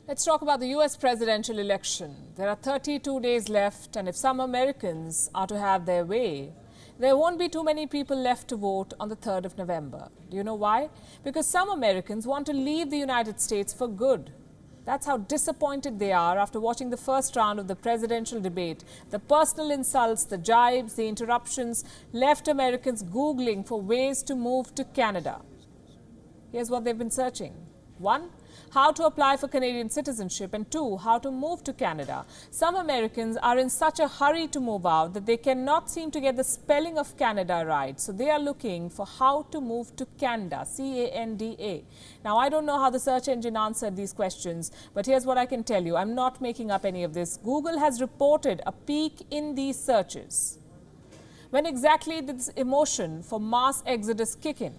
Let's talk about the US presidential election. There are 32 days left, and if some Americans are to have their way, there won't be too many people left to vote on the 3rd of November. Do you know why? Because some Americans want to leave the United States for good. That's how disappointed they are after watching the first round of the presidential debate. The personal insults, the jibes, the interruptions left Americans Googling for ways to move to Canada. Here's what they've been searching. 1. How to apply for Canadian citizenship, and 2. How to move to Canada. Some Americans are in such a hurry to move out that they cannot seem to get the spelling of Canada right. So they are looking for how to move to Canda, C-A-N-D-A. Now, I don't know how the search engine answered these questions, but here's what I can tell you. I'm not making up any of this. Google has reported a peak in these searches. When exactly did this emotion for mass exodus kick in?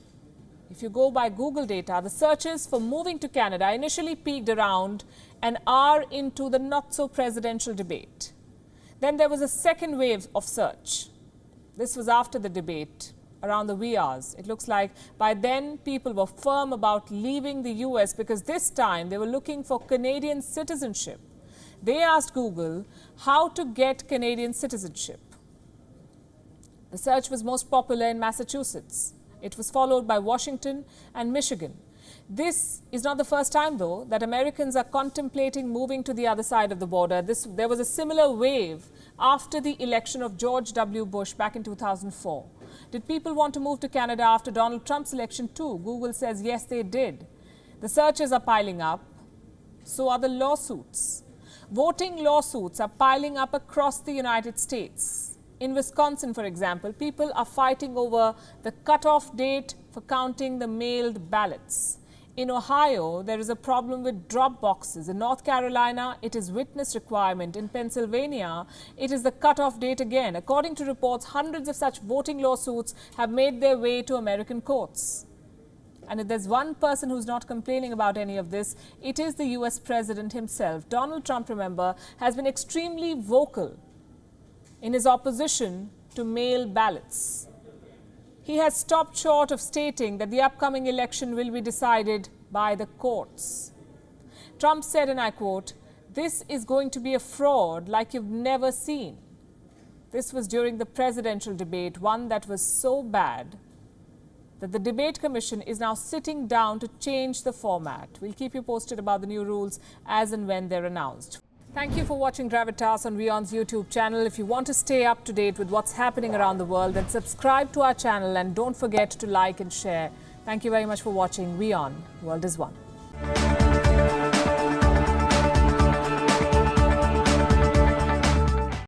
If you go by Google data, the searches for moving to Canada initially peaked around an hour into the not-so-presidential debate. Then there was a second wave of search. This was after the debate, around the wee hours. It looks like by then people were firm about leaving the US because this time they were looking for Canadian citizenship. They asked Google how to get Canadian citizenship. The search was most popular in Massachusetts. It was followed by Washington and Michigan. This is not the first time, though, that Americans are contemplating moving to the other side of the border. There was a similar wave after the election of George W. Bush back in 2004. Did people want to move to Canada after Donald Trump's election too? Google says yes, they did. The searches are piling up. So are the lawsuits. Voting lawsuits are piling up across the United States. In Wisconsin, for example, people are fighting over the cutoff date for counting the mailed ballots. In Ohio, there is a problem with drop boxes. In North Carolina, it is witness requirement. In Pennsylvania, it is the cutoff date again. According to reports, hundreds of such voting lawsuits have made their way to American courts. And if there's one person who's not complaining about any of this, it is the US president himself. Donald Trump, remember, has been extremely vocal in his opposition to mail ballots. He has stopped short of stating that the upcoming election will be decided by the courts. Trump said, and I quote, "This is going to be a fraud like you've never seen." This was during the presidential debate, one that was so bad that the Debate Commission is now sitting down to change the format. We'll keep you posted about the new rules as and when they're announced. Thank you for watching Gravitas on WION's YouTube channel. If you want to stay up to date with what's happening around the world, then subscribe to our channel and don't forget to like and share. Thank you very much for watching WION. World is One.